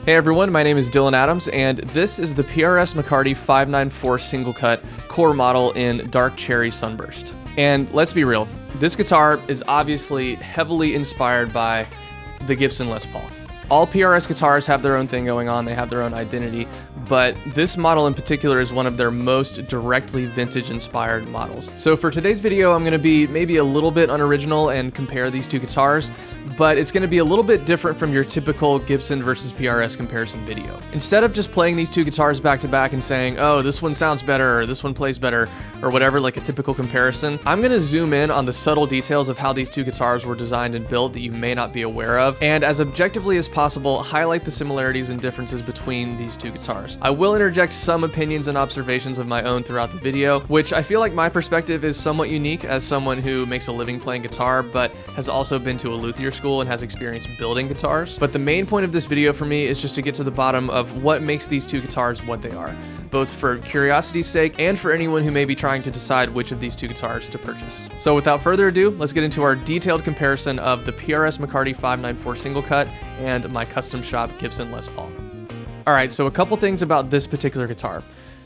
Hey everyone, my name is Dylan Adams, and this is the PRS McCarty 594 single cut core model in dark cherry sunburst. And let's be real, this guitar is obviously heavily inspired by the Gibson Les Paul. All PRS guitars have their own thing going on, they have their own identity, but this model in particular is one of their most directly vintage inspired models. So for today's video, I'm gonna be maybe a little bit unoriginal and compare these two guitars, but it's gonna be a little bit different from your typical Gibson versus PRS comparison video. Instead of just playing these two guitars back to back and saying, oh, this one sounds better, or this one plays better, or whatever, like a typical comparison, I'm gonna zoom in on the subtle details of how these two guitars were designed and built that you may not be aware of, and as objectively as possible, highlight the similarities and differences between these two guitars. I will interject some opinions and observations of my own throughout the video, which I feel like my perspective is somewhat unique as someone who makes a living playing guitar, but has also been to a luthier school and has experience building guitars. But the main point of this video for me is just to get to the bottom of what makes these two guitars what they are, both for curiosity's sake and for anyone who may be trying to decide which of these two guitars to purchase. So without further ado, let's get into our detailed comparison of the PRS McCarty 594 single cut and my custom shop Gibson Les Paul. Alright, so a couple things about this particular guitar.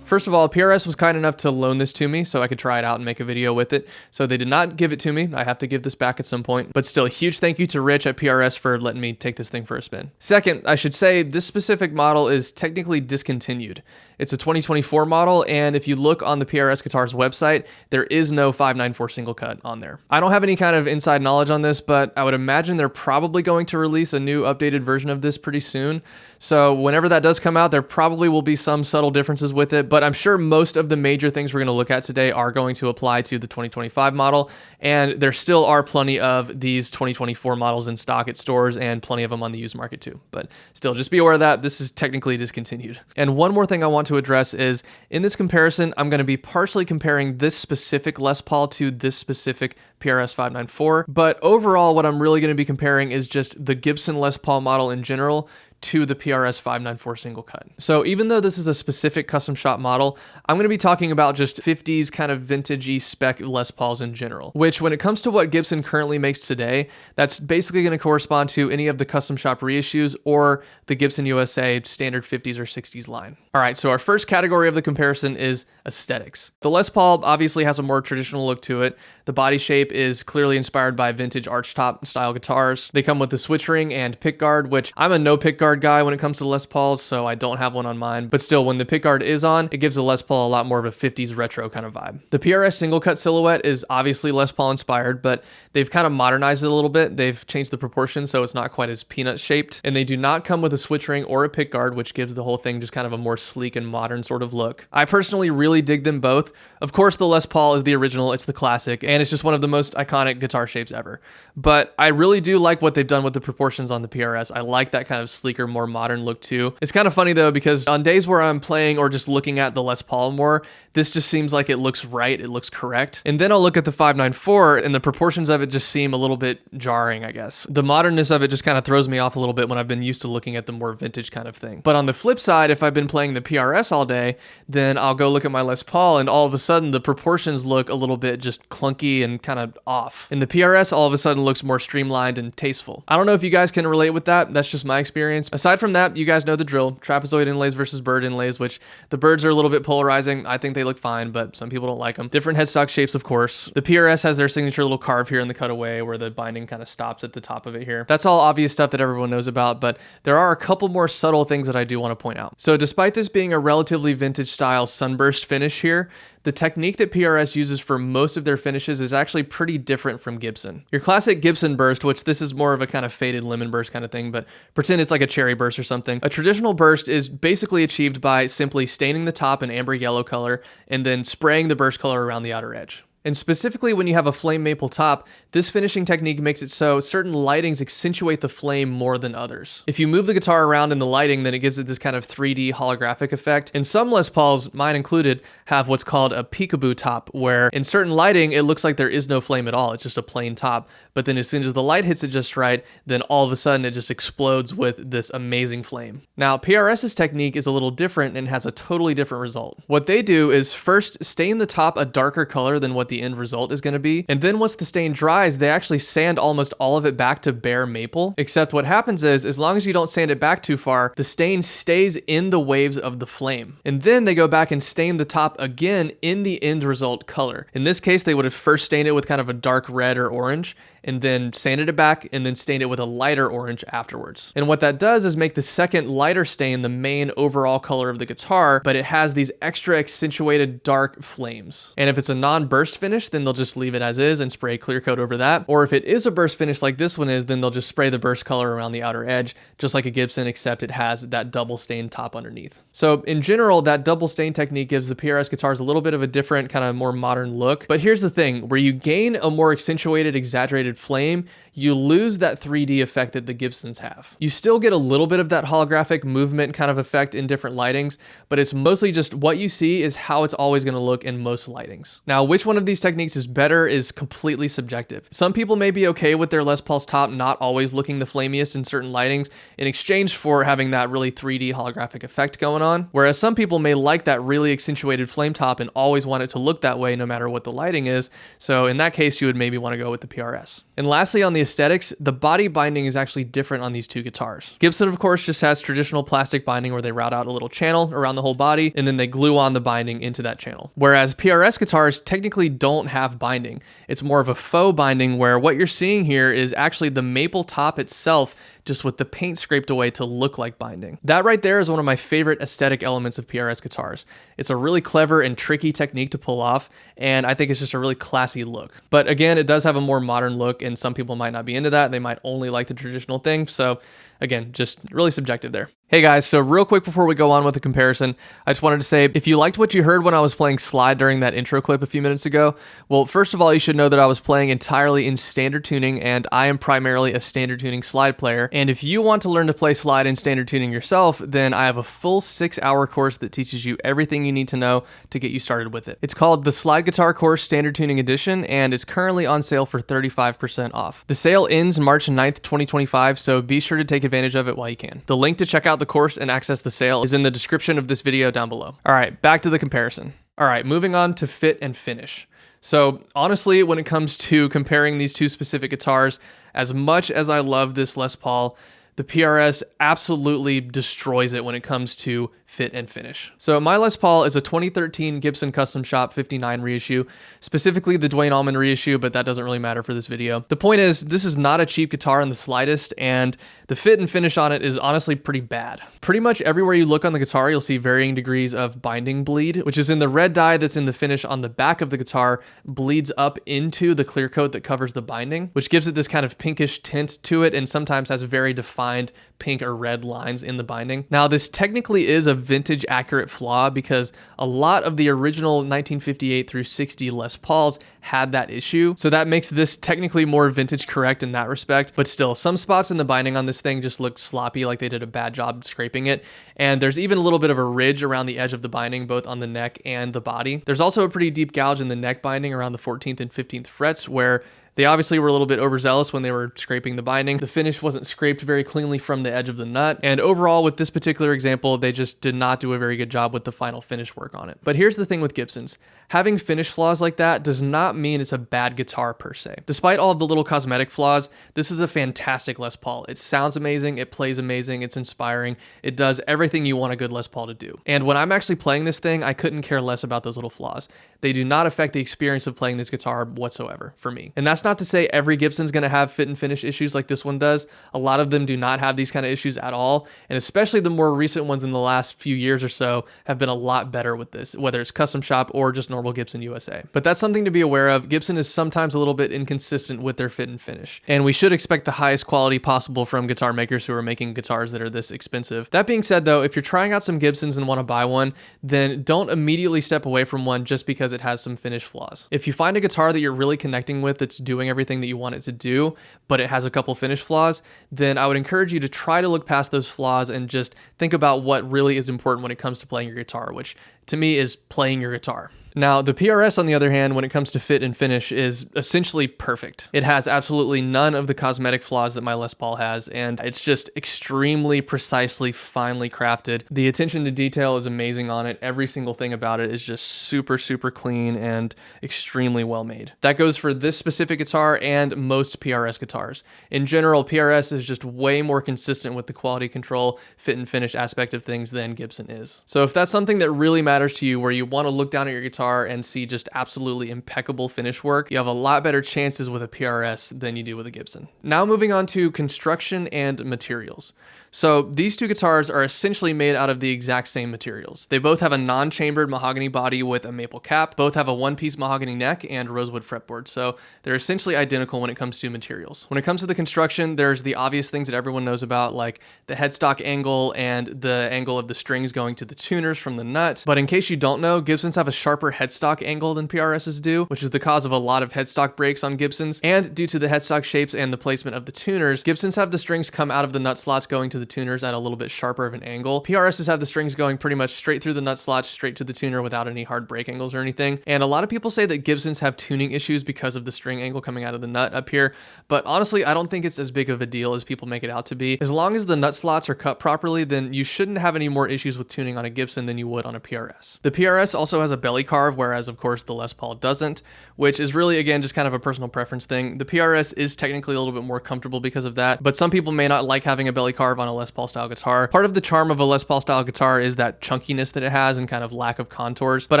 First of all, PRS was kind enough to loan this to me so I could try it out and make a video with it. So they did not give it to me. I have to give this back at some point. But still, a huge thank you to Rich at PRS for letting me take this thing for a spin. Second, I should say this specific model is technically discontinued. It's a 2024 model, and if you look on the PRS Guitars website, there is no 594 single cut on there. I don't have any kind of inside knowledge on this, but I would imagine they're probably going to release a new updated version of this pretty soon. So whenever that does come out, there probably will be some subtle differences with it, but I'm sure most of the major things we're going to look at today are going to apply to the 2025 model, and there still are plenty of these 2024 models in stock at stores and plenty of them on the used market too. But still, just be aware of that. This is technically discontinued. And one more thing I want to address is, in this comparison, I'm going to be partially comparing this specific Les Paul to this specific PRS 594, but overall what I'm really going to be comparing is just the Gibson Les Paul model in general to the PRS 594 single cut. So even though this is a specific custom shop model, I'm going to be talking about just 50s kind of vintagey spec Les Pauls in general, which when it comes to what Gibson currently makes today, that's basically going to correspond to any of the custom shop reissues or the Gibson USA standard 50s or 60s line. All right, so our first category of the comparison is aesthetics. The Les Paul obviously has a more traditional look to it. The body shape is clearly inspired by vintage archtop style guitars. They come with the switch ring and pickguard, which I'm a no pickguard guy when it comes to Les Pauls, so I don't have one on mine. But still, when the pickguard is on, it gives the Les Paul a lot more of a 50s retro kind of vibe. The PRS single cut silhouette is obviously Les Paul inspired, but they've kind of modernized it a little bit. They've changed the proportions so it's not quite as peanut shaped, and they do not come with a switch ring or a pickguard, which gives the whole thing just kind of a more sleek and modern sort of look. I personally really dig them both. Of course, the Les Paul is the original, it's the classic, and it's just one of the most iconic guitar shapes ever. But I really do like what they've done with the proportions on the PRS. I like that kind of sleeker, more modern look too. It's kind of funny though, because on days where I'm playing or just looking at the Les Paul more, this just seems like it looks right, it looks correct. And then I'll look at the 594 and the proportions of it just seem a little bit jarring, I guess. The modernness of it just kind of throws me off a little bit when I've been used to looking at the more vintage kind of thing. But on the flip side, if I've been playing the PRS all day, then I'll go look at my Les Paul and all of a sudden the proportions look a little bit just clunky and kind of off. And the PRS all of a sudden looks more streamlined and tasteful. I don't know if you guys can relate with that. That's just my experience. Aside from that, you guys know the drill. Trapezoid inlays versus bird inlays, which the birds are a little bit polarizing. I think they look fine, but some people don't like them. Different headstock shapes, of course. The PRS has their signature little carve here in the cutaway where the binding kind of stops at the top of it here. That's all obvious stuff that everyone knows about, but there are a couple more subtle things that I do want to point out. So despite this being a relatively vintage style sunburst finish here, the technique that PRS uses for most of their finishes is actually pretty different from Gibson. Your classic Gibson burst, which this is more of a kind of faded lemon burst kind of thing, but pretend it's like a cherry burst or something. A traditional burst is basically achieved by simply staining the top in amber yellow color and then spraying the burst color around the outer edge. And specifically when you have a flame maple top, this finishing technique makes it so certain lightings accentuate the flame more than others. If you move the guitar around in the lighting, then it gives it this kind of 3D holographic effect. And some Les Pauls, mine included, have what's called a peekaboo top, where in certain lighting, it looks like there is no flame at all. It's just a plain top. But then as soon as the light hits it just right, then all of a sudden it just explodes with this amazing flame. Now, PRS's technique is a little different and has a totally different result. What they do is first stain the top a darker color than what the end result is going to be. And then once the stain dries, they actually sand almost all of it back to bare maple. Except what happens is, as long as you don't sand it back too far, the stain stays in the waves of the flame. And then they go back and stain the top again in the end result color. In this case, they would have first stained it with kind of a dark red or orange, and then sanded it back, and then stained it with a lighter orange afterwards. And what that does is make the second lighter stain the main overall color of the guitar, but it has these extra accentuated dark flames. And if it's a non-burst finish, then they'll just leave it as is and spray clear coat over that. Or if it is a burst finish like this one is, then they'll just spray the burst color around the outer edge, just like a Gibson, except it has that double stain top underneath. So in general, that double stain technique gives the PRS guitars a little bit of a different, kind of more modern look. But here's the thing, where you gain a more accentuated, exaggerated flame, you lose that 3D effect that the Gibsons have. You still get a little bit of that holographic movement kind of effect in different lightings, but it's mostly just what you see is how it's always going to look in most lightings. Now, which one of these techniques is better is completely subjective. Some people may be okay with their Les Paul's top not always looking the flamiest in certain lightings in exchange for having that really 3D holographic effect going on, whereas some people may like that really accentuated flame top and always want it to look that way no matter what the lighting is. So in that case, you would maybe want to go with the PRS. And lastly, on the aesthetics, the body binding is actually different on these two guitars. Gibson, of course, just has traditional plastic binding where they route out a little channel around the whole body, and then they glue on the binding into that channel. Whereas PRS guitars technically don't have binding. It's more of a faux binding where what you're seeing here is actually the maple top itself, just with the paint scraped away to look like binding. That right there is one of my favorite aesthetic elements of PRS guitars. It's a really clever and tricky technique to pull off, and I think it's just a really classy look. But again, it does have a more modern look, and some people might not be into that. They might only like the traditional thing. So again, just really subjective there. Hey guys, so real quick before we go on with the comparison, I just wanted to say, if you liked what you heard when I was playing slide during that intro clip a few minutes ago, well, first of all, you should know that I was playing entirely in standard tuning, and I am primarily a standard tuning slide player. And if you want to learn to play slide in standard tuning yourself, then I have a full 6-hour course that teaches you everything you need to know to get you started with it. It's called the Slide Guitar Course Standard Tuning Edition, and it's currently on sale for 35% off. The sale ends March 9th, 2025, so be sure to take advantage of it while you can. The link to check out the course and access the sale is in the description of this video down below. All right, back to the comparison. All right, moving on to fit and finish. So honestly, when it comes to comparing these two specific guitars, as much as I love this Les Paul, the PRS absolutely destroys it when it comes to fit and finish. So my Les Paul is a 2013 Gibson Custom Shop 59 reissue, specifically the Dwayne Allman reissue, but that doesn't really matter for this video. The point is, this is not a cheap guitar in the slightest, and the fit and finish on it is honestly pretty bad. Pretty much everywhere you look on the guitar, you'll see varying degrees of binding bleed, which is in the red dye that's in the finish on the back of the guitar, bleeds up into the clear coat that covers the binding, which gives it this kind of pinkish tint to it, and sometimes has very defined pink or red lines in the binding. Now, this technically is a vintage accurate flaw because a lot of the original 1958 through 60 Les Pauls had that issue. So that makes this technically more vintage correct in that respect. But still, some spots in the binding on this thing just look sloppy, like they did a bad job scraping it. And there's even a little bit of a ridge around the edge of the binding, both on the neck and the body. There's also a pretty deep gouge in the neck binding around the 14th and 15th frets where they obviously were a little bit overzealous when they were scraping the binding. The finish wasn't scraped very cleanly from the edge of the nut. And overall, with this particular example, they just did not do a very good job with the final finish work on it. But here's the thing with Gibsons. Having finish flaws like that does not mean it's a bad guitar per se. Despite all of the little cosmetic flaws, this is a fantastic Les Paul. It sounds amazing, it plays amazing, it's inspiring, it does everything you want a good Les Paul to do. And when I'm actually playing this thing, I couldn't care less about those little flaws. They do not affect the experience of playing this guitar whatsoever for me. And that's not to say every Gibson's gonna have fit and finish issues like this one does. A lot of them do not have these kind of issues at all. And especially the more recent ones in the last few years or so have been a lot better with this, whether it's custom shop or just normal Gibson USA. But that's something to be aware of. Gibson is sometimes a little bit inconsistent with their fit and finish. And we should expect the highest quality possible from guitar makers who are making guitars that are this expensive. That being said though, if you're trying out some Gibsons and want to buy one, then don't immediately step away from one just because it has some finish flaws. If you find a guitar that you're really connecting with that's doing everything that you want it to do, but it has a couple finish flaws, then I would encourage you to try to look past those flaws and just think about what really is important when it comes to playing your guitar, which to me, is playing your guitar. Now, the PRS, on the other hand, when it comes to fit and finish, is essentially perfect. It has absolutely none of the cosmetic flaws that my Les Paul has, and it's just extremely precisely, finely crafted. The attention to detail is amazing on it. Every single thing about it is just super, super clean and extremely well made. That goes for this specific guitar and most PRS guitars. In general, PRS is just way more consistent with the quality control, fit and finish aspect of things than Gibson is. So if that's something that really matters to you, where you want to look down at your guitar and see just absolutely impeccable finish work, you have a lot better chances with a PRS than you do with a Gibson. Now moving on to construction and materials. So these two guitars are essentially made out of the exact same materials. They both have a non-chambered mahogany body with a maple cap, both have a one-piece mahogany neck and rosewood fretboard, so they're essentially identical when it comes to materials. When it comes to the construction, there's the obvious things that everyone knows about, like the headstock angle and the angle of the strings going to the tuners from the nut. But in case you don't know, Gibsons have a sharper headstock angle than PRSs do, which is the cause of a lot of headstock breaks on Gibsons. And due to the headstock shapes and the placement of the tuners, Gibsons have the strings come out of the nut slots going to the tuners at a little bit sharper of an angle. PRSs have the strings going pretty much straight through the nut slots, straight to the tuner without any hard break angles or anything. And a lot of people say that Gibsons have tuning issues because of the string angle coming out of the nut up here, but honestly, I don't think it's as big of a deal as people make it out to be. As long as the nut slots are cut properly, then you shouldn't have any more issues with tuning on a Gibson than you would on a PRS. The PRS also has a belly carve, whereas of course the Les Paul doesn't, which is really, again, just kind of a personal preference thing. The PRS is technically a little bit more comfortable because of that, but some people may not like having a belly carve on a Les Paul style guitar. Part of the charm of a Les Paul style guitar is that chunkiness that it has and kind of lack of contours. But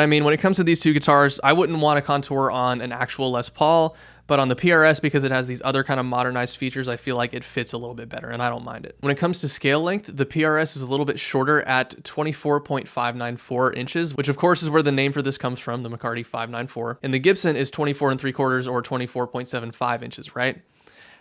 I mean, when it comes to these two guitars, I wouldn't want a contour on an actual Les Paul, but on the PRS, because it has these other kind of modernized features, I feel like it fits a little bit better, and I don't mind it. When it comes to scale length, the PRS is a little bit shorter at 24.594 inches, which of course is where the name for this comes from, the McCarty 594. And the Gibson is 24 3/4 or 24.75 inches, right?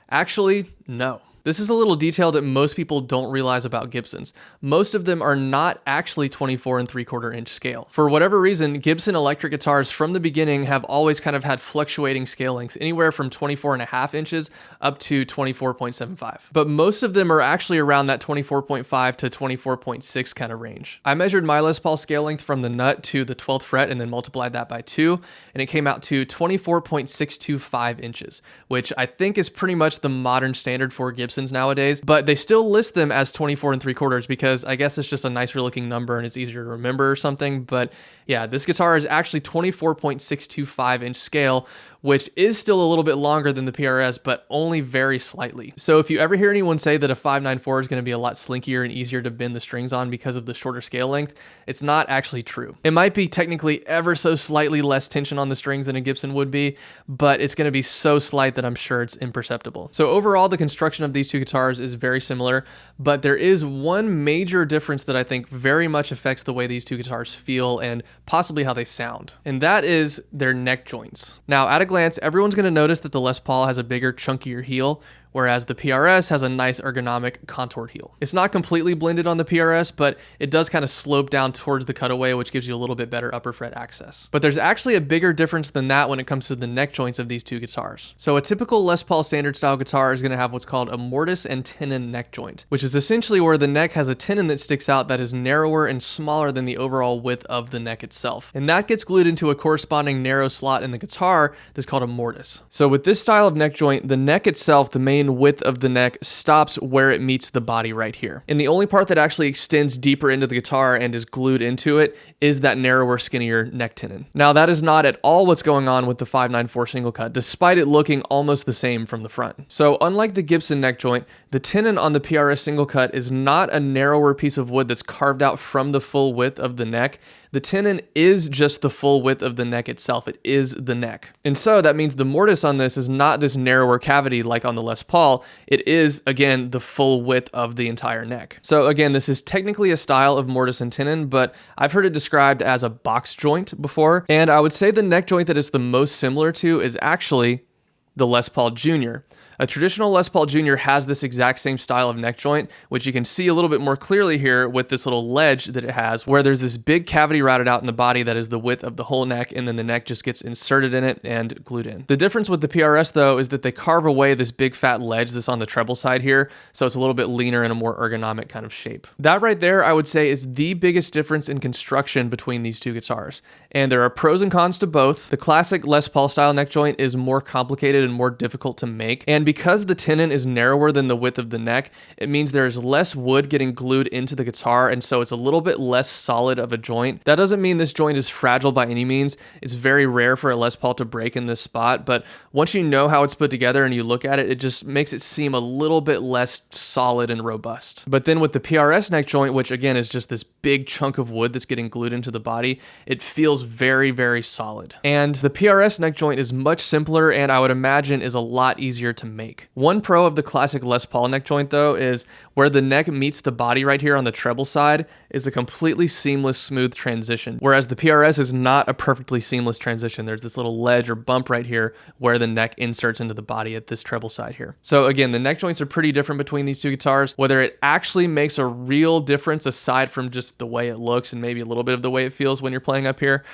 Actually, no. This is a little detail that most people don't realize about Gibsons. Most of them are not actually 24 3/4 inch scale. For whatever reason, Gibson electric guitars from the beginning have always kind of had fluctuating scale lengths, anywhere from 24.5 inches up to 24.75. But most of them are actually around that 24.5 to 24.6 kind of range. I measured my Les Paul scale length from the nut to the 12th fret and then multiplied that by 2, and it came out to 24.625 inches, which I think is pretty much the modern standard for Gibsons nowadays, but they still list them as 24 3/4 because I guess it's just a nicer looking number and it's easier to remember or something. But yeah, this guitar is actually 24.625 inch scale, which is still a little bit longer than the PRS, but only very slightly. So if you ever hear anyone say that a 594 is going to be a lot slinkier and easier to bend the strings on because of the shorter scale length, it's not actually true. It might be technically ever so slightly less tension on the strings than a Gibson would be, but it's going to be so slight that I'm sure it's imperceptible. So overall, the construction of these two guitars is very similar, but there is one major difference that I think very much affects the way these two guitars feel and possibly how they sound, and that is their neck joints. Now, at a glance, everyone's going to notice that the Les Paul has a bigger, chunkier heel, whereas the PRS has a nice ergonomic contoured heel. It's not completely blended on the PRS, but it does kind of slope down towards the cutaway, which gives you a little bit better upper fret access. But there's actually a bigger difference than that when it comes to the neck joints of these two guitars. So a typical Les Paul standard style guitar is going to have what's called a mortise and tenon neck joint, which is essentially where the neck has a tenon that sticks out that is narrower and smaller than the overall width of the neck itself. And that gets glued into a corresponding narrow slot in the guitar that's called a mortise. So with this style of neck joint, the neck itself, the main width of the neck, stops where it meets the body right here. And the only part that actually extends deeper into the guitar and is glued into it is that narrower, skinnier neck tenon. Now, that is not at all what's going on with the 594 single cut, despite it looking almost the same from the front. So unlike the Gibson neck joint, the tenon on the PRS single cut is not a narrower piece of wood that's carved out from the full width of the neck. The tenon is just the full width of the neck itself. It is the neck. And so that means the mortise on this is not this narrower cavity like on the Les Paul. It is, again, the full width of the entire neck. So again, this is technically a style of mortise and tenon, but I've heard it described as a box joint before. And I would say the neck joint that it's the most similar to is actually the Les Paul Jr. A traditional Les Paul Jr. has this exact same style of neck joint, which you can see a little bit more clearly here with this little ledge that it has, where there's this big cavity routed out in the body that is the width of the whole neck, and then the neck just gets inserted in it and glued in. The difference with the PRS though is that they carve away this big fat ledge that's on the treble side here, so it's a little bit leaner and a more ergonomic kind of shape. That right there, I would say, is the biggest difference in construction between these two guitars. And there are pros and cons to both. The classic Les Paul style neck joint is more complicated and more difficult to make, and because the tenon is narrower than the width of the neck, it means there's less wood getting glued into the guitar, and so it's a little bit less solid of a joint. That doesn't mean this joint is fragile by any means. It's very rare for a Les Paul to break in this spot, but once you know how it's put together and you look at it, it just makes it seem a little bit less solid and robust. But then with the PRS neck joint, which again is just this big chunk of wood that's getting glued into the body, it feels very, very solid. And the PRS neck joint is much simpler, and I would imagine is a lot easier to make. One pro of the classic Les Paul neck joint though is where the neck meets the body right here on the treble side is a completely seamless, smooth transition, whereas the PRS is not a perfectly seamless transition. There's this little ledge or bump right here where the neck inserts into the body at this treble side here. So again, the neck joints are pretty different between these two guitars. Whether it actually makes a real difference aside from just the way it looks and maybe a little bit of the way it feels when you're playing up here,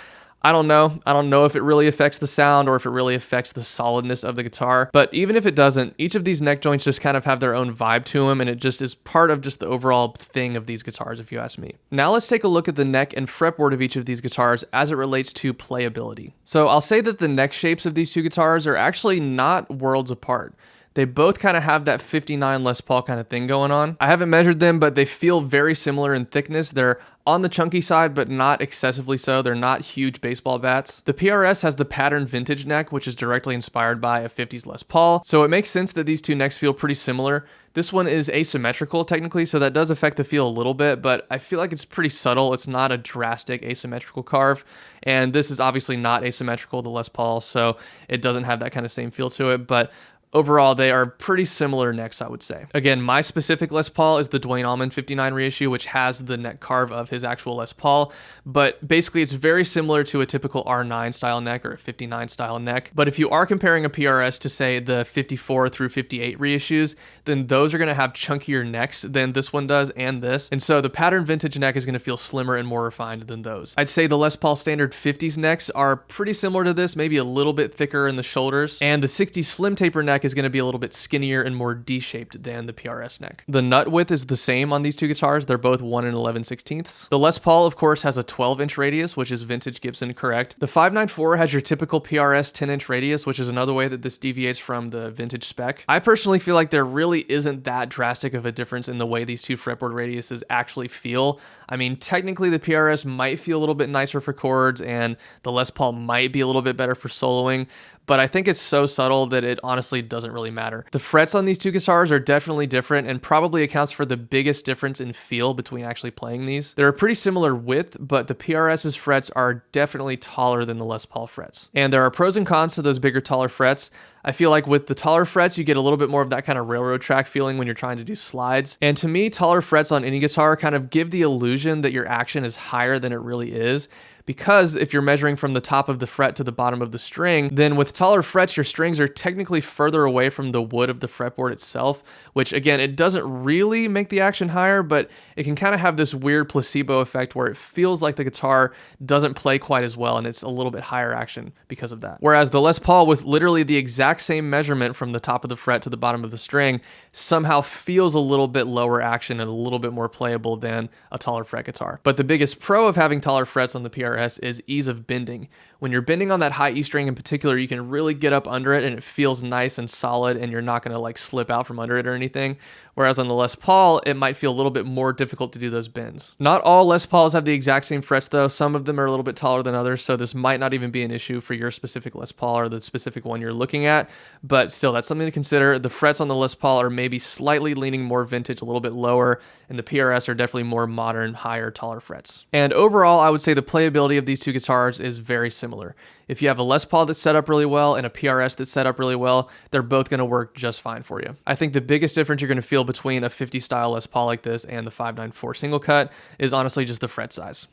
I don't know. I don't know if it really affects the sound or if it really affects the solidness of the guitar. But even if it doesn't, each of these neck joints just kind of have their own vibe to them, and it just is part of just the overall thing of these guitars, if you ask me. Now let's take a look at the neck and fretboard of each of these guitars as it relates to playability. So I'll say that the neck shapes of these two guitars are actually not worlds apart. They both kind of have that 59 Les Paul kind of thing going on. I haven't measured them, but they feel very similar in thickness. They're on the chunky side, but not excessively so. They're not huge baseball bats. The PRS has the pattern vintage neck, which is directly inspired by a 50s Les Paul. So it makes sense that these two necks feel pretty similar. This one is asymmetrical technically, so that does affect the feel a little bit, but I feel like it's pretty subtle. It's not a drastic asymmetrical carve. And this is obviously not asymmetrical, the Les Paul, so it doesn't have that kind of same feel to it. But overall, they are pretty similar necks, I would say. Again, my specific Les Paul is the Dwayne Allman 59 reissue, which has the neck carve of his actual Les Paul, but basically it's very similar to a typical R9 style neck or a 59 style neck. But if you are comparing a PRS to, say, the 54 through 58 reissues, then those are going to have chunkier necks than this one does and this. And so the pattern vintage neck is going to feel slimmer and more refined than those. I'd say the Les Paul standard 50s necks are pretty similar to this, maybe a little bit thicker in the shoulders, and the 60s slim taper neck is going to be a little bit skinnier and more D-shaped than the PRS neck. The nut width is the same on these two guitars. They're both 1 11/16. The Les Paul, of course, has a 12-inch radius, which is vintage Gibson correct. The 594 has your typical PRS 10-inch radius, which is another way that this deviates from the vintage spec. I personally feel like there really isn't that drastic of a difference in the way these two fretboard radiuses actually feel. I mean, technically the PRS might feel a little bit nicer for chords, and the Les Paul might be a little bit better for soloing, but I think it's so subtle that it honestly doesn't really matter. The frets on these two guitars are definitely different and probably accounts for the biggest difference in feel between actually playing these. They're a pretty similar width, but the PRS's frets are definitely taller than the Les Paul frets. And there are pros and cons to those bigger, taller frets. I feel like with the taller frets, you get a little bit more of that kind of railroad track feeling when you're trying to do slides. And to me, taller frets on any guitar kind of give the illusion that your action is higher than it really is. Because if you're measuring from the top of the fret to the bottom of the string, then with taller frets, your strings are technically further away from the wood of the fretboard itself, which again, it doesn't really make the action higher, but it can kind of have this weird placebo effect where it feels like the guitar doesn't play quite as well and it's a little bit higher action because of that. Whereas the Les Paul, with literally the exact same measurement from the top of the fret to the bottom of the string, somehow feels a little bit lower action and a little bit more playable than a taller fret guitar. But the biggest pro of having taller frets on the PRS is ease of bending. When you're bending on that high E string in particular, you can really get up under it and it feels nice and solid and you're not going to like slip out from under it or anything. Whereas on the Les Paul, it might feel a little bit more difficult to do those bends. Not all Les Pauls have the exact same frets though. Some of them are a little bit taller than others, so this might not even be an issue for your specific Les Paul or the specific one you're looking at, but still, that's something to consider. The frets on the Les Paul are maybe slightly leaning more vintage, a little bit lower, and the PRS are definitely more modern, higher, taller frets. And overall, I would say the playability of these two guitars is very similar. If you have a Les Paul that's set up really well and a PRS that's set up really well, they're both going to work just fine for you. I think the biggest difference you're going to feel between a 50 style Les Paul like this and the 594 single cut is honestly just the fret size.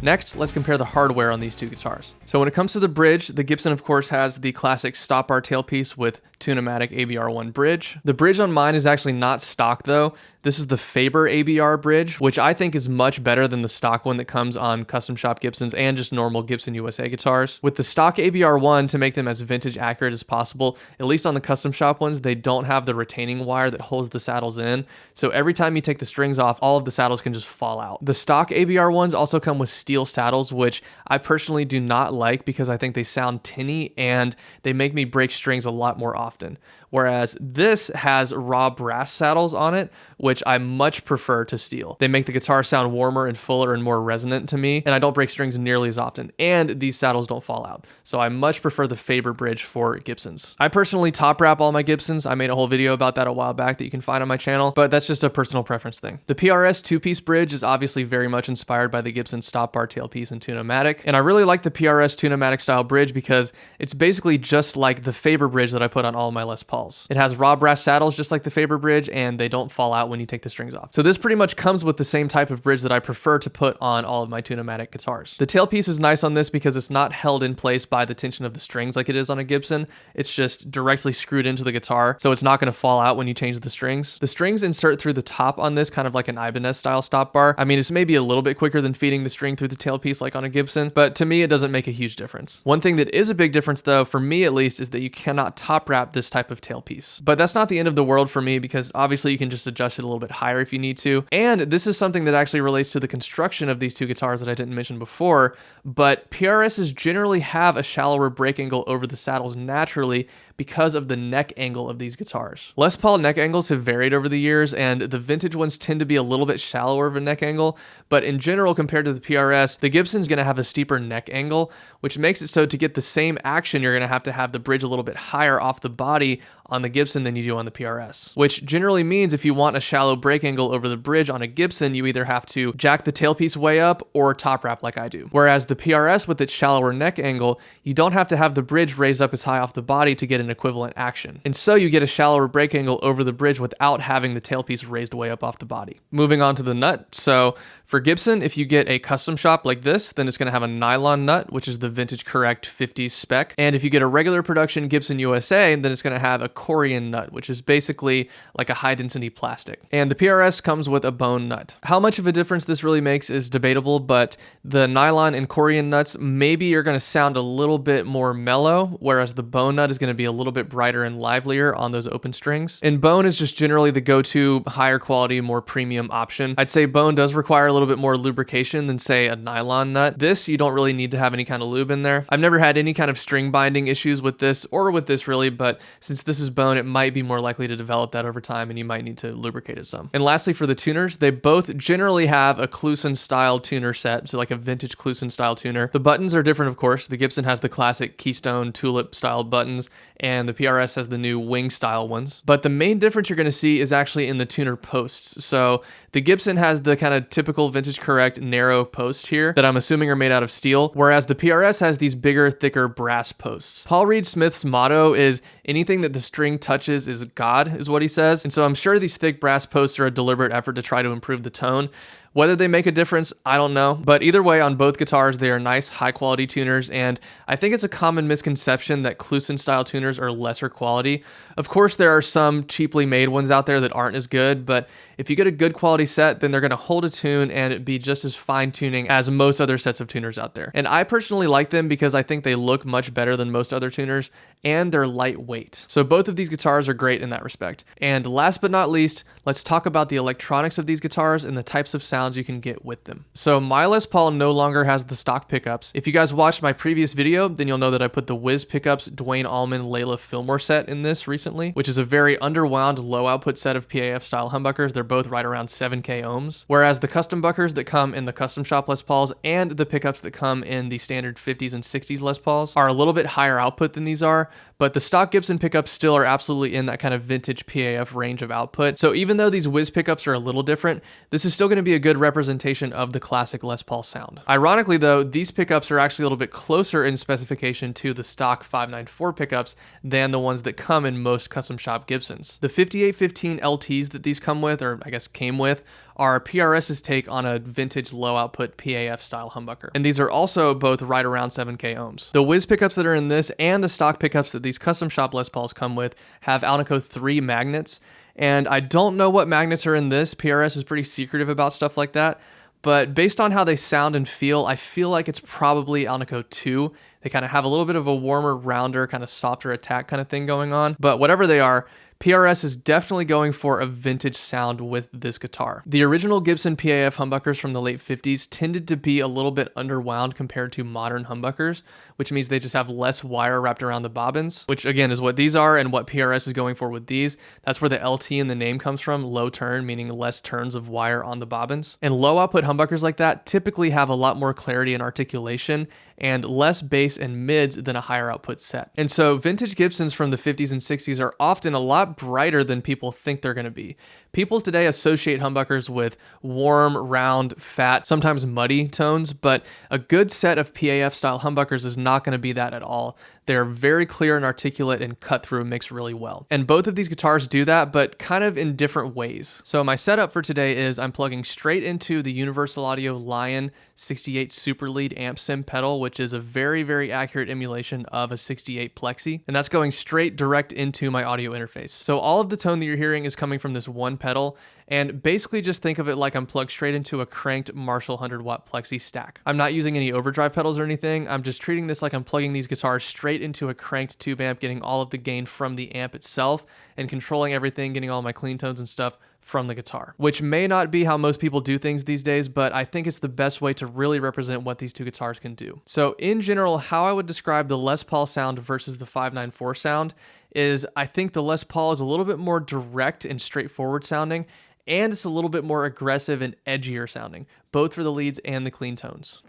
Next, let's compare the hardware on these two guitars. So when it comes to the bridge, the Gibson of course has the classic stop bar tailpiece with Tune-o-matic ABR1 bridge. The bridge on mine is actually not stock though. This is the Faber ABR bridge, which I think is much better than the stock one that comes on custom shop Gibsons and just normal Gibson USA guitars. With the stock ABR1, to make them as vintage accurate as possible, at least on the custom shop ones, they don't have the retaining wire that holds the saddles in. So every time you take the strings off, all of the saddles can just fall out. The stock ABR ones also come with steel saddles, which I personally do not like because I think they sound tinny and they make me break strings a lot more often. Whereas this has raw brass saddles on it, which I much prefer to steel. They make the guitar sound warmer and fuller and more resonant to me, and I don't break strings nearly as often, and these saddles don't fall out. So I much prefer the Faber bridge for Gibsons. I personally top wrap all my Gibsons. I made a whole video about that a while back that you can find on my channel, but that's just a personal preference thing. The PRS two-piece bridge is obviously very much inspired by the Gibson stop bar tailpiece and Tune-o-matic, and I really like the PRS Tune-o-matic style bridge because it's basically just like the Faber bridge that I put on all of my Les Pauls. It has raw brass saddles just like the Faber bridge, and they don't fall out when you take the strings off. So this pretty much comes with the same type of bridge that I prefer to put on all of my Tune-o-matic guitars. The tailpiece is nice on this because it's not held in place by the tension of the strings like it is on a Gibson. It's just directly screwed into the guitar, so it's not going to fall out when you change the strings. The strings insert through the top on this, kind of like an Ibanez style stop bar. I mean, it's maybe a little bit quicker than feeding the string through the tailpiece like on a Gibson, but to me, it doesn't make a huge difference. One thing that is a big difference though, for me at least, is that you cannot top wrap this type of tailpiece. But that's not the end of the world for me because obviously you can just adjust it a little bit higher if you need to. And this is something that actually relates to the construction of these two guitars that I didn't mention before, but PRSs generally have a shallower break angle over the saddles naturally because of the neck angle of these guitars. Les Paul neck angles have varied over the years, and the vintage ones tend to be a little bit shallower of a neck angle, but in general, compared to the PRS, the Gibson's gonna have a steeper neck angle, which makes it so to get the same action, you're gonna have to have the bridge a little bit higher off the body on the Gibson than you do on the PRS, which generally means if you want a shallow break angle over the bridge on a Gibson, you either have to jack the tailpiece way up or top wrap like I do. Whereas the PRS with its shallower neck angle, you don't have to have the bridge raised up as high off the body to get an equivalent action. And so you get a shallower break angle over the bridge without having the tailpiece raised way up off the body. Moving on to the nut. So for Gibson, if you get a custom shop like this, then it's going to have a nylon nut, which is the vintage correct 50s spec. And if you get a regular production Gibson USA, then it's going to have a Corian nut, which is basically like a high density plastic. And the PRS comes with a bone nut. How much of a difference this really makes is debatable, but the nylon and Corian nuts, maybe you're going to sound a little bit more mellow, whereas the bone nut is going to be a little bit brighter and livelier on those open strings. And bone is just generally the go-to higher quality, more premium option. I'd say bone does require a little bit more lubrication than say a nylon nut. This, you don't really need to have any kind of lube in there. I've never had any kind of string binding issues with this or with this really, but since this is bone, it might be more likely to develop that over time and you might need to lubricate it some. And lastly, for the tuners, they both generally have a Kluson style tuner set, so like a vintage Kluson style tuner. The buttons are different, of course. The Gibson has the classic Keystone tulip style buttons, and the PRS has the new wing style ones. But the main difference you're going to see is actually in the tuner posts. So the Gibson has the kind of typical vintage correct narrow post here that I'm assuming are made out of steel, whereas the PRS has these bigger, thicker brass posts. Paul Reed Smith's motto is anything that the string touches is God, is what he says. And so I'm sure these thick brass posts are a deliberate effort to try to improve the tone. Whether they make a difference, I don't know. But either way, on both guitars, they are nice, high-quality tuners, and I think it's a common misconception that Kluson-style tuners are lesser quality. Of course, there are some cheaply made ones out there that aren't as good, but if you get a good quality set, then they're going to hold a tune and be just as fine-tuning as most other sets of tuners out there. And I personally like them because I think they look much better than most other tuners, and they're lightweight. So both of these guitars are great in that respect. And last but not least, let's talk about the electronics of these guitars and the types of sounds you can get with them. So my Les Paul no longer has the stock pickups. If you guys watched my previous video, then you'll know that I put the Wiz Pickups Dwayne Allman Layla Fillmore set in this recently, which is a very underwound low output set of PAF style humbuckers. They're both right around 7K ohms, whereas the custom buckers that come in the custom shop Les Pauls and the pickups that come in the standard 50s and 60s Les Pauls are a little bit higher output than these are, but the stock Gibson pickups still are absolutely in that kind of vintage PAF range of output. So even though these Wiz pickups are a little different, this is still going to be a good representation of the classic Les Paul sound. Ironically though, these pickups are actually a little bit closer in specification to the stock 594 pickups than the ones that come in most custom shop Gibsons. The 5815 LTs that these come with, or I guess came with, are PRS's take on a vintage low output PAF style humbucker. And these are also both right around 7K ohms. The whiz pickups that are in this and the stock pickups that these custom shop Les Pauls come with have Alnico 3 magnets. And I don't know what magnets are in this. PRS is pretty secretive about stuff like that. But based on how they sound and feel, I feel like it's probably Alnico 2. They kind of have a little bit of a warmer, rounder, kind of softer attack kind of thing going on. But whatever they are, PRS is definitely going for a vintage sound with this guitar. The original Gibson PAF humbuckers from the late 50s tended to be a little bit underwound compared to modern humbuckers, which means they just have less wire wrapped around the bobbins, which again is what these are and what PRS is going for with these. That's where the LT in the name comes from, low turn, meaning less turns of wire on the bobbins. And low output humbuckers like that typically have a lot more clarity and articulation and less bass and mids than a higher output set. And so vintage Gibsons from the 50s and 60s are often a lot brighter than people think they're going to be. People today associate humbuckers with warm, round, fat, sometimes muddy tones, but a good set of PAF style humbuckers is not going to be that at all. They're very clear and articulate and cut through mix really well. And both of these guitars do that, but kind of in different ways. So my setup for today is I'm plugging straight into the Universal Audio Lion 68 Super Lead amp sim pedal, which is a very, very accurate emulation of a 68 Plexi. And that's going straight direct into my audio interface. So all of the tone that you're hearing is coming from this one pedal. And basically just think of it like I'm plugged straight into a cranked Marshall 100 watt Plexi stack. I'm not using any overdrive pedals or anything. I'm just treating this like I'm plugging these guitars straight into a cranked tube amp, getting all of the gain from the amp itself and controlling everything, getting all my clean tones and stuff from the guitar, which may not be how most people do things these days, but I think it's the best way to really represent what these two guitars can do. So in general, how I would describe the Les Paul sound versus the 594 sound is I think the Les Paul is a little bit more direct and straightforward sounding, and it's a little bit more aggressive and edgier sounding, both for the leads and the clean tones.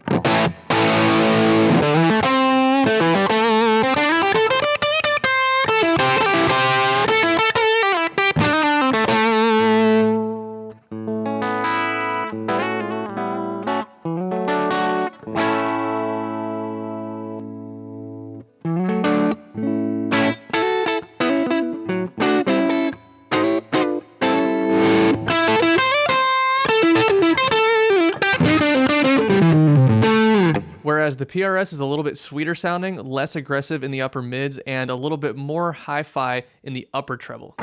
Whereas the PRS is a little bit sweeter sounding, less aggressive in the upper mids, and a little bit more hi-fi in the upper treble.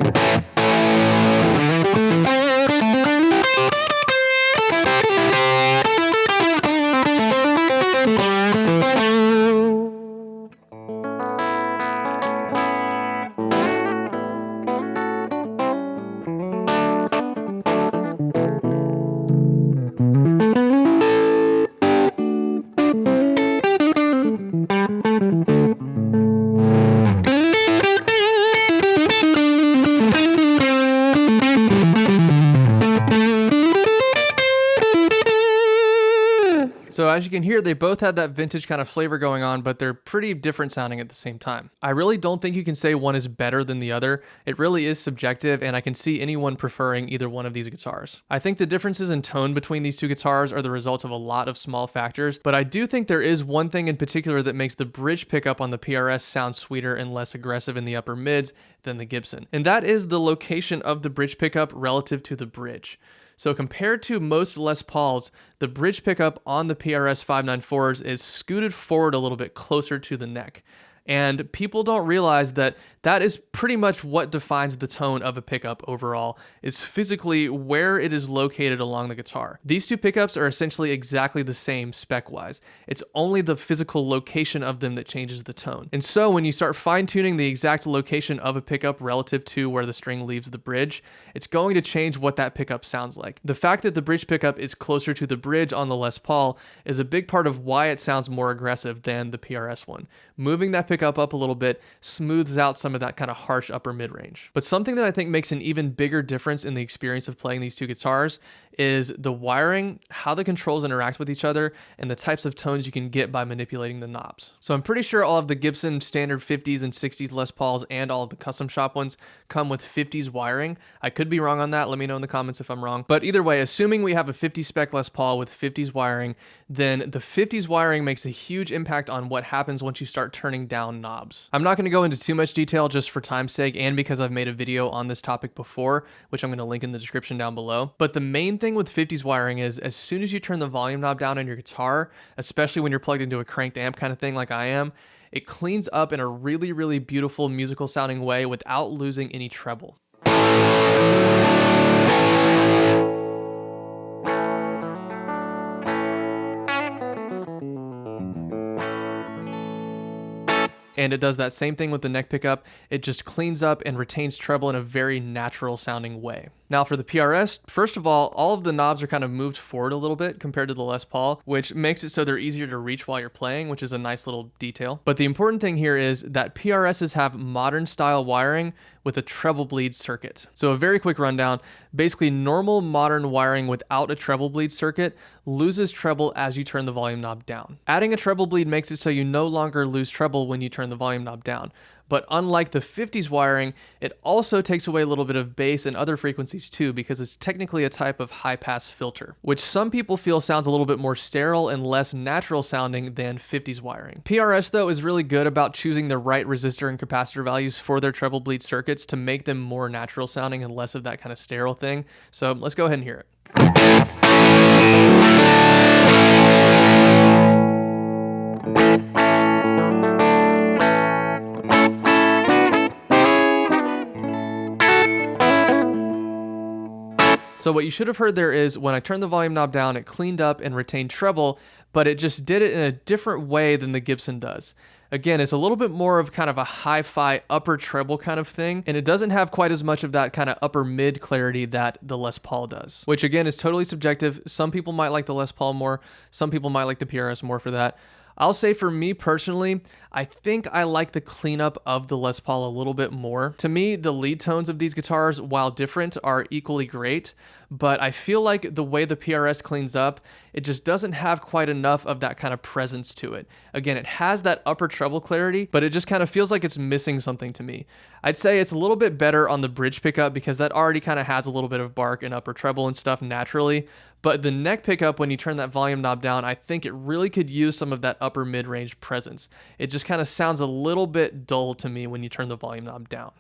So as you can hear, they both have that vintage kind of flavor going on, but they're pretty different sounding at the same time. I really don't think you can say one is better than the other. It really is subjective, and I can see anyone preferring either one of these guitars. I think the differences in tone between these two guitars are the result of a lot of small factors, but I do think there is one thing in particular that makes the bridge pickup on the PRS sound sweeter and less aggressive in the upper mids than the Gibson. And that is the location of the bridge pickup relative to the bridge. So compared to most Les Pauls, the bridge pickup on the PRS 594s is scooted forward a little bit closer to the neck. And people don't realize that that is pretty much what defines the tone of a pickup overall, is physically where it is located along the guitar. These two pickups are essentially exactly the same spec-wise. It's only the physical location of them that changes the tone. And so when you start fine-tuning the exact location of a pickup relative to where the string leaves the bridge, it's going to change what that pickup sounds like. The fact that the bridge pickup is closer to the bridge on the Les Paul is a big part of why it sounds more aggressive than the PRS one. Moving that pickup up a little bit smooths out some of that kind of harsh upper mid-range. But something that I think makes an even bigger difference in the experience of playing these two guitars is the wiring, how the controls interact with each other, and the types of tones you can get by manipulating the knobs. So I'm pretty sure all of the Gibson standard 50s and 60s Les Pauls and all of the custom shop ones come with 50s wiring. I could be wrong on that. Let me know in the comments if I'm wrong. But either way, assuming we have a 50 spec Les Paul with 50s wiring, then the 50s wiring makes a huge impact on what happens once you start turning down knobs. I'm not going to go into too much detail style just for time's sake and because I've made a video on this topic before, which I'm going to link in the description down below. But the main thing with 50s wiring is as soon as you turn the volume knob down on your guitar, especially when you're plugged into a cranked amp kind of thing like I am, it cleans up in a really, really beautiful musical sounding way without losing any treble. And it does that same thing with the neck pickup. It just cleans up and retains treble in a very natural sounding way. Now for the PRS, first of all of the knobs are kind of moved forward a little bit compared to the Les Paul, which makes it so they're easier to reach while you're playing, which is a nice little detail. But the important thing here is that PRSs have modern style wiring with a treble bleed circuit. So a very quick rundown, basically normal modern wiring without a treble bleed circuit loses treble as you turn the volume knob down. Adding a treble bleed makes it so you no longer lose treble when you turn the volume knob down. But unlike the 50s wiring, it also takes away a little bit of bass and other frequencies too, because it's technically a type of high-pass filter, which some people feel sounds a little bit more sterile and less natural sounding than 50s wiring. PRS though is really good about choosing the right resistor and capacitor values for their treble bleed circuits to make them more natural sounding and less of that kind of sterile thing. So let's go ahead and hear it. So what you should have heard there is when I turned the volume knob down, it cleaned up and retained treble, but it just did it in a different way than the Gibson does. Again, it's a little bit more of kind of a hi-fi upper treble kind of thing, and it doesn't have quite as much of that kind of upper mid clarity that the Les Paul does, which again is totally subjective. Some people might like the Les Paul more, some people might like the PRS more for that. I'll say for me personally, I think I like the cleanup of the Les Paul a little bit more. To me, the lead tones of these guitars, while different, are equally great, but I feel like the way the PRS cleans up, it just doesn't have quite enough of that kind of presence to it. Again, it has that upper treble clarity, but it just kind of feels like it's missing something to me. I'd say it's a little bit better on the bridge pickup because that already kind of has a little bit of bark and upper treble and stuff naturally, but the neck pickup, when you turn that volume knob down, I think it really could use some of that upper mid-range presence. It just kind of sounds a little bit dull to me when you turn the volume knob down.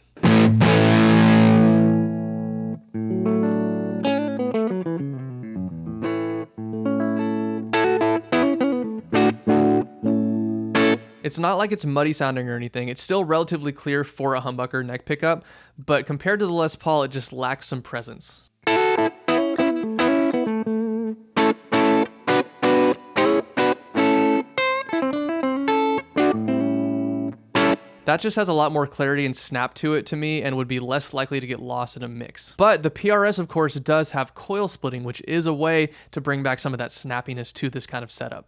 It's not like it's muddy sounding or anything. It's still relatively clear for a humbucker neck pickup, but compared to the Les Paul, it just lacks some presence. That just has a lot more clarity and snap to it to me and would be less likely to get lost in a mix. But the PRS, of course, does have coil splitting, which is a way to bring back some of that snappiness to this kind of setup.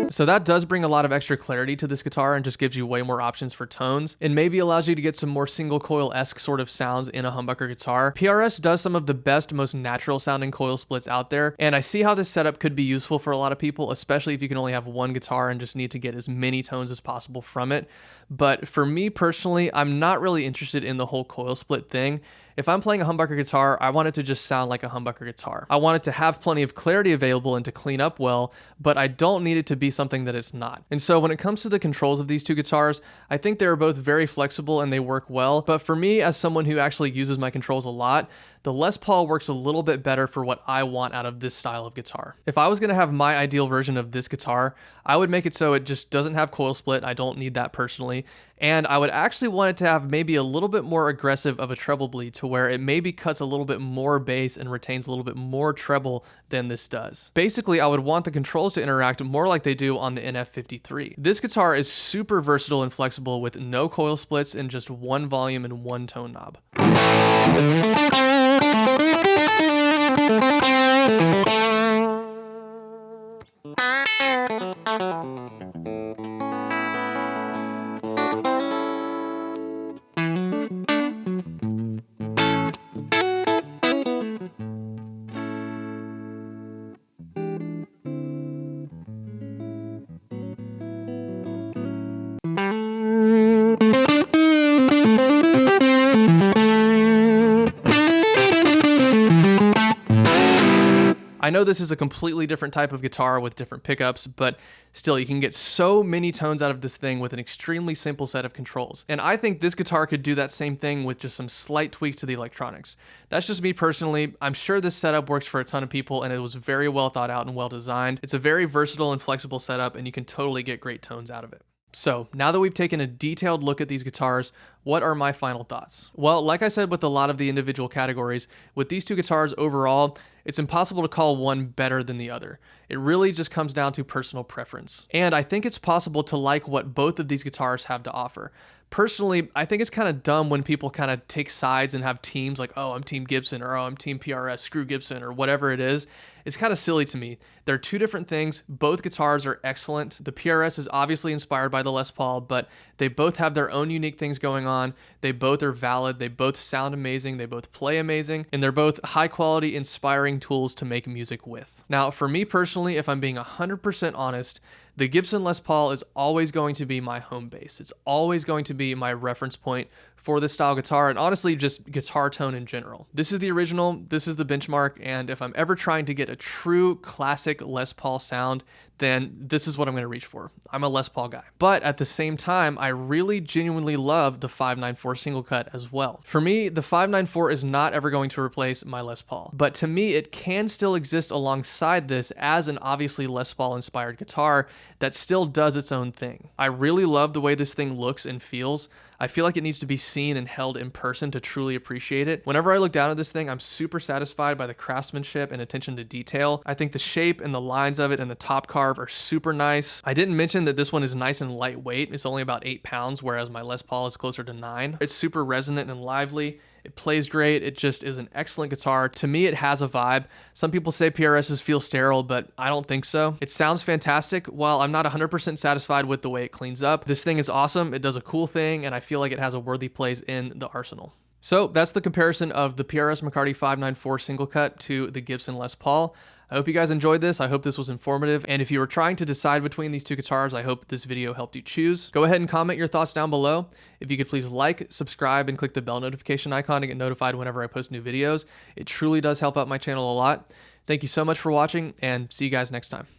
So that does bring a lot of extra clarity to this guitar and just gives you way more options for tones and maybe allows you to get some more single coil-esque sort of sounds in a humbucker guitar. PRS does some of the best, most natural sounding coil splits out there, and I see how this setup could be useful for a lot of people, especially if you can only have one guitar and just need to get as many tones as possible from it. But for me personally, I'm not really interested in the whole coil split thing. If I'm playing a humbucker guitar, I want it to just sound like a humbucker guitar. I want it to have plenty of clarity available and to clean up well, but I don't need it to be something that it's not. And so when it comes to the controls of these two guitars, I think they're both very flexible and they work well. But for me, as someone who actually uses my controls a lot, the Les Paul works a little bit better for what I want out of this style of guitar. If I was going to have my ideal version of this guitar, I would make it so it just doesn't have coil split. I don't need that personally. And I would actually want it to have maybe a little bit more aggressive of a treble bleed to where it maybe cuts a little bit more bass and retains a little bit more treble than this does. Basically, I would want the controls to interact more like they do on the NF53. This guitar is super versatile and flexible with no coil splits and just one volume and one tone knob. I know this is a completely different type of guitar with different pickups, but still, you can get so many tones out of this thing with an extremely simple set of controls. And I think this guitar could do that same thing with just some slight tweaks to the electronics. That's just me personally. I'm sure this setup works for a ton of people, and it was very well thought out and well designed. It's a very versatile and flexible setup, and you can totally get great tones out of it. So now that we've taken a detailed look at these guitars, what are my final thoughts? Well, like I said with a lot of the individual categories, with these two guitars overall, it's impossible to call one better than the other. It really just comes down to personal preference. And I think it's possible to like what both of these guitars have to offer. Personally, I think it's kind of dumb when people kind of take sides and have teams like, oh, I'm Team Gibson, or oh, I'm Team PRS, screw Gibson, or whatever it is. It's kind of silly to me. They're two different things. Both guitars are excellent. The PRS is obviously inspired by the Les Paul, but they both have their own unique things going on. They both are valid. They both sound amazing. They both play amazing, and they're both high quality, inspiring tools to make music with. Now, for me personally, if I'm being 100% honest, the Gibson Les Paul is always going to be my home base. It's always going to be my reference point for this style guitar, and honestly, just guitar tone in general. This is the original, this is the benchmark, and if I'm ever trying to get a true classic Les Paul sound, then this is what I'm going to reach for. I'm a Les Paul guy. But at the same time, I really genuinely love the 594 single cut as well. For me, the 594 is not ever going to replace my Les Paul, but to me, it can still exist alongside this as an obviously Les Paul inspired guitar that still does its own thing. I really love the way this thing looks and feels. I feel like it needs to be seen and held in person to truly appreciate it. Whenever I look down at this thing, I'm super satisfied by the craftsmanship and attention to detail. I think the shape and the lines of it and the top carve are super nice. I didn't mention that this one is nice and lightweight. It's only about 8 pounds, whereas my Les Paul is closer to 9. It's super resonant and lively. It plays great. It just is an excellent guitar. To me, it has a vibe. Some people say PRSs feel sterile, but I don't think so. It sounds fantastic. While I'm not 100% satisfied with the way it cleans up, this thing is awesome. It does a cool thing, and I feel like it has a worthy place in the arsenal. So that's the comparison of the PRS McCarty 594 single cut to the Gibson Les Paul. I hope you guys enjoyed this. I hope this was informative. And if you were trying to decide between these two guitars, I hope this video helped you choose. Go ahead and comment your thoughts down below. If you could please like, subscribe, and click the bell notification icon to get notified whenever I post new videos. It truly does help out my channel a lot. Thank you so much for watching, and see you guys next time.